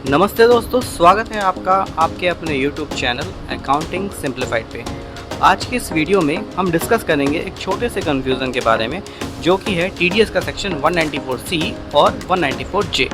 नमस्ते दोस्तों, स्वागत है आपका आपके अपने YouTube चैनल अकाउंटिंग सिंप्लीफाइड पे। आज की इस वीडियो में हम डिस्कस करेंगे एक छोटे से कन्फ्यूज़न के बारे में, जो कि है TDS का सेक्शन 194C और 194J।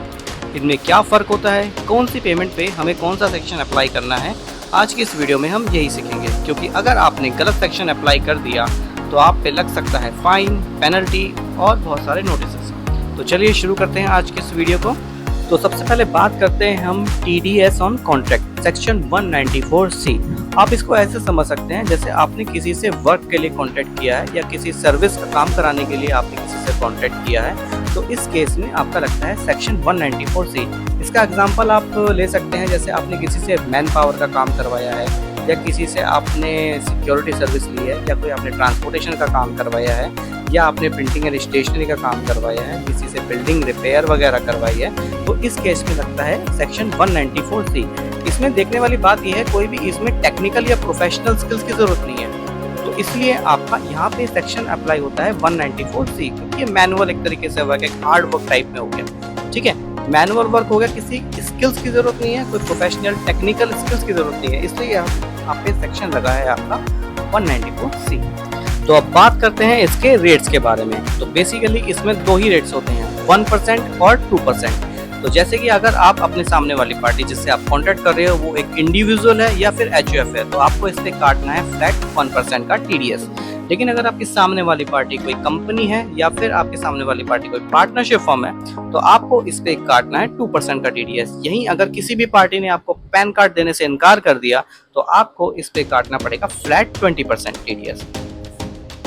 इनमें क्या फ़र्क होता है, कौन सी पेमेंट पे हमें कौन सा सेक्शन अप्लाई करना है। आज की इस वीडियो में हम यही सीखेंगे, क्योंकि अगर आपने गलत सेक्शन अप्लाई कर दिया तो आप पे लग सकता है फ़ाइन, पेनल्टी और बहुत सारे नोटिस। तो चलिए शुरू करते हैं आज की इस वीडियो को। तो सबसे पहले बात करते हैं हम TDS on contract section 194C। आप इसको ऐसे समझ सकते हैं जैसे आपने किसी से वर्क के लिए कॉन्ट्रैक्ट किया है या किसी सर्विस का काम कराने के लिए आपने किसी से कॉन्ट्रैक्ट किया है, तो इस केस में आपका लगता है सेक्शन 194C। इसका एग्जांपल आप ले सकते हैं जैसे आपने किसी से मैन पावर का काम करवाया है, या किसी से आपने सिक्योरिटी सर्विस ली है, या कोई आपने ट्रांसपोर्टेशन का काम करवाया है, या आपने प्रिंटिंग एंड स्टेशनरी का काम करवाया है, किसी से बिल्डिंग रिपेयर वगैरह करवाई है, तो इस केस में लगता है सेक्शन 194C। इसमें देखने वाली बात यह है, कोई भी इसमें टेक्निकल या प्रोफेशनल स्किल्स की ज़रूरत नहीं है, तो इसलिए आपका यहाँ पे सेक्शन अप्लाई होता है 194C, क्योंकि ये मैनुअल एक तरीके से वर्क है, हार्ड वर्क टाइप में हो गया। ठीक है, मैनुअल वर्क हो गया, किसी स्किल्स की ज़रूरत नहीं है, कोई प्रोफेशनल टेक्निकल स्किल्स की ज़रूरत नहीं है, इसलिए आप पे सेक्शन लगा है आपका 194C। तो अब बात करते हैं इसके रेट्स के बारे में। तो बेसिकली इसमें दो ही रेट्स होते हैं, 1% और 2%। तो जैसे कि अगर आप अपने सामने वाली पार्टी जिससे आप कॉन्ट्रैक्ट कर रहे हो वो एक इंडिविजुअल है या फिर HUF है, तो आपको इस पे काटना है फ्लैट 1% का TDS। लेकिन अगर आपकी सामने वाली पार्टी कोई कंपनी है या फिर आपके सामने वाली पार्टी कोई पार्टनरशिप फर्म है, तो आपको इस पे काटना है 2% का TDS। यहीं अगर किसी भी पार्टी ने आपको पैन कार्ड देने से इनकार कर दिया, तो आपको इस पे काटना पड़ेगा फ्लैट 20% TDS।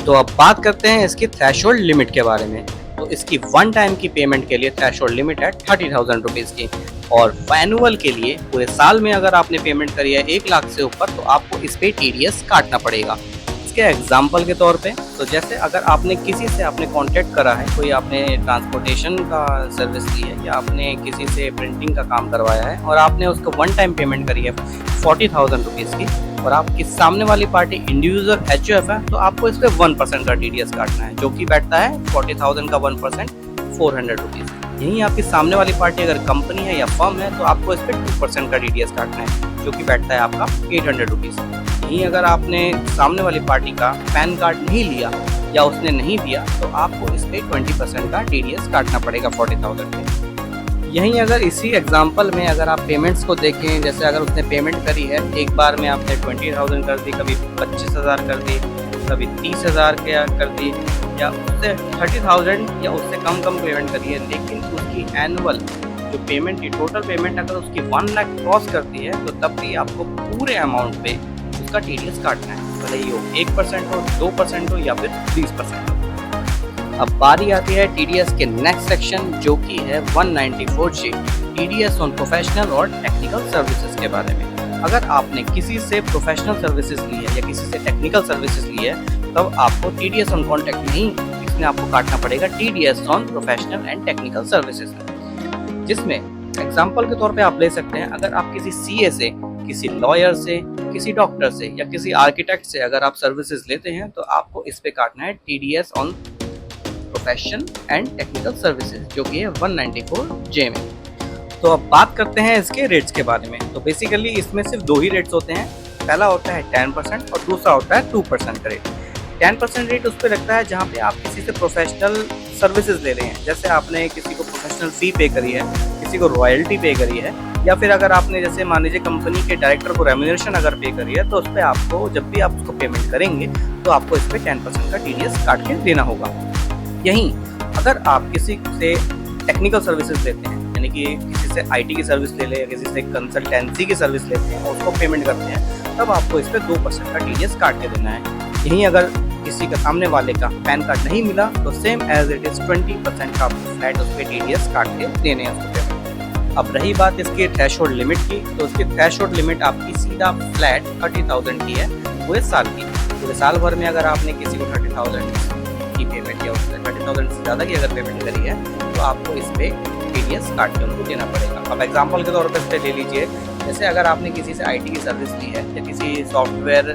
तो अब बात करते हैं इसकी थ्रेशोल्ड लिमिट के बारे में। तो इसकी वन टाइम की पेमेंट के लिए थ्रेशोल्ड लिमिट है 30,000 रुपीज़ की, और एनुअल के लिए पूरे साल में अगर आपने पेमेंट करी है 1 लाख से ऊपर, तो आपको इस पे TDS काटना पड़ेगा। इसके एग्जाम्पल के तौर पे, तो जैसे अगर आपने किसी से आपने कॉन्टैक्ट करा है, कोई आपने ट्रांसपोर्टेशन का सर्विस ली है या आपने किसी से प्रिंटिंग का काम करवाया है और आपने उसको वन टाइम पेमेंट करी है 40,000 रुपीज़ की, और आपकी सामने वाली पार्टी इंडिविजुअल HUF है, तो आपको इस पर 1% का TDS काटना है, जो कि बैठता है 40,000 का 1% 400 रुपीज़। यहीं आपकी सामने वाली पार्टी अगर कंपनी है या फर्म है, तो आपको इस पर 2% का TDS काटना है, जो कि बैठता है आपका 800 रुपीज़। यहीं अगर आपने सामने वाली पार्टी का पैन कार्ड नहीं लिया या उसने नहीं दिया, तो आपको इस पर 20% का TDS काटना पड़ेगा 40,000 पे। यहीं अगर इसी एग्जांपल में अगर आप पेमेंट्स को देखें, जैसे अगर उसने पेमेंट करी है एक बार में, आपने 20,000 कर दी, कभी 25,000 कर दी, कभी 30,000 कर दी, या उससे 30,000 या उससे कम पेमेंट करी है, लेकिन उसकी एनुअल जो पेमेंट की टोटल पेमेंट अगर उसकी 1 लाख क्रॉस करती है, तो तब भी आपको पूरे अमाउंट पे उसका TDS काटना है, भले ही हो 1% हो, 2% हो या फिर 20% हो। अब बारी आती है TDS के नेक्स्ट सेक्शन, जो कि है 194J, TDS ऑन प्रोफेशनल और टेक्निकल सर्विसेज के बारे में। अगर आपने किसी से प्रोफेशनल सर्विसेज ली है या किसी से टेक्निकल सर्विसेज ली है, तब आपको TDS ऑन कॉन्ट्रैक्ट नहीं, इसमें आपको काटना पड़ेगा TDS on professional and technical services में। जिसमें एग्जाम्पल के तौर पे आप ले सकते हैं, अगर आप किसी CA से, किसी लॉयर से, किसी डॉक्टर से या किसी आर्किटेक्ट से अगर आप सर्विसेज लेते हैं, तो आपको इस पे काटना है TDS on profession and technical services, जो कि है 194J में। तो अब बात करते हैं इसके रेट्स के बारे में। तो बेसिकली इसमें सिर्फ दो ही रेट्स होते हैं, पहला होता है 10% और दूसरा होता है 2% का रेट। 10% रेट उस पर लगता है जहाँ पे आप किसी से प्रोफेशनल सर्विसेज ले रहे हैं, जैसे आपने किसी को प्रोफेशनल फ़ी पे करी है, किसी को रॉयल्टी पे करी है, या फिर अगर आपने जैसे मान लीजिए कंपनी के डायरेक्टर को रेम्यूनरेशन अगर पे करी है, तो उस पर आपको जब भी आप उसको पेमेंट करेंगे, तो आपको इस पर 10% का TDS काट के देना होगा। यहीं अगर आप किसी से टेक्निकल सर्विसेज लेते हैं, यानी कि किसी से IT की सर्विस ले लें या किसी से कंसल्टेंसी की सर्विस लेते हैं और उसको पेमेंट करते हैं, तब आपको इस पर 2% का TDS काट के देना है। यहीं अगर किसी का सामने वाले का पैन कार्ड नहीं मिला, तो सेम एज इट इज़ 20% का फ्लैट उस पर TDS काट के देने हैं उसको पेमेंट। अब रही बात इसकी थ्रेशोल्ड लिमिट की, तो उसकी थ्रेशोल्ड लिमिट आपकी सीधा फ्लैट 30,000 की है पूरे साल की। पूरे साल भर में अगर आपने किसी को 30,000 की पेमेंट या उससे 30,000 से ज़्यादा की अगर पेमेंट करी है, तो आपको इस पे TDS काट के उनको देना पड़ेगा। अब एग्जांपल के तौर पर इस पर ले लीजिए, जैसे अगर आपने किसी से IT की सर्विस ली है या किसी सॉफ्टवेयर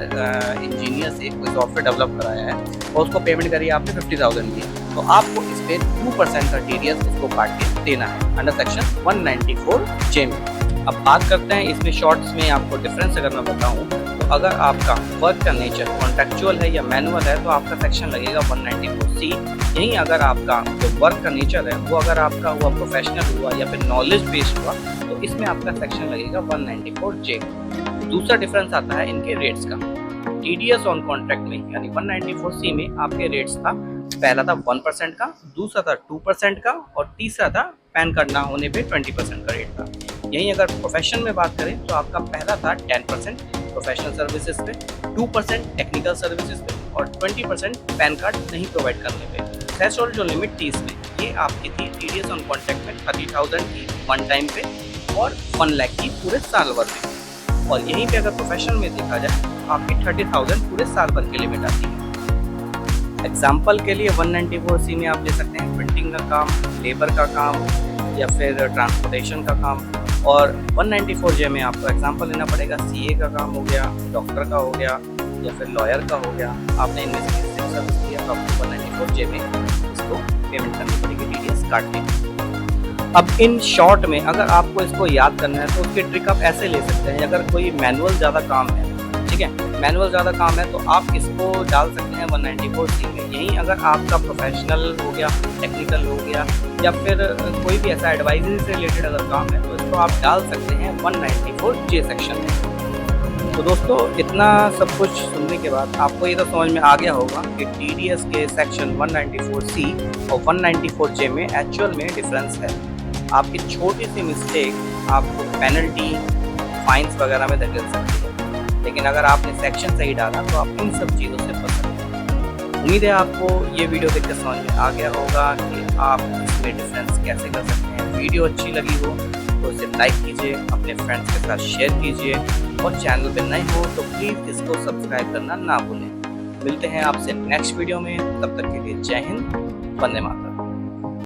इंजीनियर से कोई सॉफ्टवेयर डेवलप कराया है और उसको पेमेंट करी है आपने 50,000 की, तो आपको इस पे 2% का TDS उसको काट के देना है अंडर सेक्शन 194J में। अब बात करते हैं इसमें शॉर्ट्स में आपको डिफरेंस अगर मैं बताऊं, तो अगर आपका वर्क का नेचर कॉन्ट्रेक्चुअल है या मैनुअल है तो आपका सेक्शन लगेगा 194C। यहीं अगर आपका जो वर्क का नेचर है वो अगर आपका हुआ प्रोफेशनल हुआ या फिर नॉलेज बेस्ड हुआ तो इसमें आपका सेक्शन लगेगा 194J। दूसरा डिफरेंस आता है इनके रेट्स का। TDS ऑन कॉन्ट्रैक्ट में यानी 194C में आपके रेट्स था, पहला था 1% का, दूसरा था 2% का और तीसरा था पैन कार्ड ना होने पे 20% का रेट था। यहीं अगर प्रोफेशन में बात करें तो आपका पहला था 10% प्रोफेशनल सर्विसेज पे, 2% टेक्निकल सर्विसेज पे और 20% पैन कार्ड नहीं प्रोवाइड करने पे। थ्रेशोल्ड जो लिमिट थी इसमें ये आपकी थी TDS ऑन कॉन्ट्रैक्ट में 30,000 की वन टाइम पे और 1 लाख की पूरे साल भर में। और यहीं पे अगर प्रोफेशनल में देखा जाए तो आपकी 30,000 पूरे साल भर की लिमिट आती है। एग्जाम्पल के लिए 194C में आप ले सकते हैं प्रिंटिंग का काम, लेबर का काम या फिर ट्रांसपोर्टेशन का काम। और 194J में आपको एग्जाम्पल लेना पड़ेगा CA का काम हो गया, डॉक्टर का हो गया या फिर लॉयर का हो गया। आपने इनमें से किसी सर्विस किया तो आपको 194J में इसको पेमेंट करनी पड़ेगी TDS काट के। अब इन शॉर्ट में अगर आपको इसको याद करना है तो उसकी ट्रिक आप ऐसे ले सकते हैं। अगर कोई मैनुअल ज़्यादा काम है, ठीक है, मैनुअल ज़्यादा काम है तो आप इसको डाल सकते हैं 194C में। यहीं अगर आपका प्रोफेशनल हो गया, टेक्निकल हो गया या फिर कोई भी ऐसा एडवाइजरी से रिलेटेड अगर काम है तो इसको आप डाल सकते हैं 194J सेक्शन में। तो दोस्तों इतना सब कुछ सुनने के बाद आपको ये तो समझ में आ गया होगा कि TDS के सेक्शन 194C और 194J में एक्चुअल में डिफरेंस है। आपकी छोटी सी मिस्टेक आपको पेनल्टी, फाइन्स वगैरह में धकेल सकती है, लेकिन अगर आपने सेक्शन सही डाला तो आप इन सब चीज़ों से बच सकते हैं। उम्मीद है आपको ये वीडियो देखकर समझ में आ गया होगा कि आप इसमें डिफरेंस कैसे कर सकते हैं। वीडियो अच्छी लगी हो तो इसे लाइक कीजिए, अपने फ्रेंड्स के साथ शेयर कीजिए और चैनल पर नए हो तो प्लीज़ इसको सब्सक्राइब करना ना भूलें। मिलते हैं आपसे नेक्स्ट वीडियो में, तब तक के लिए जय हिंद, वंदे मातरम।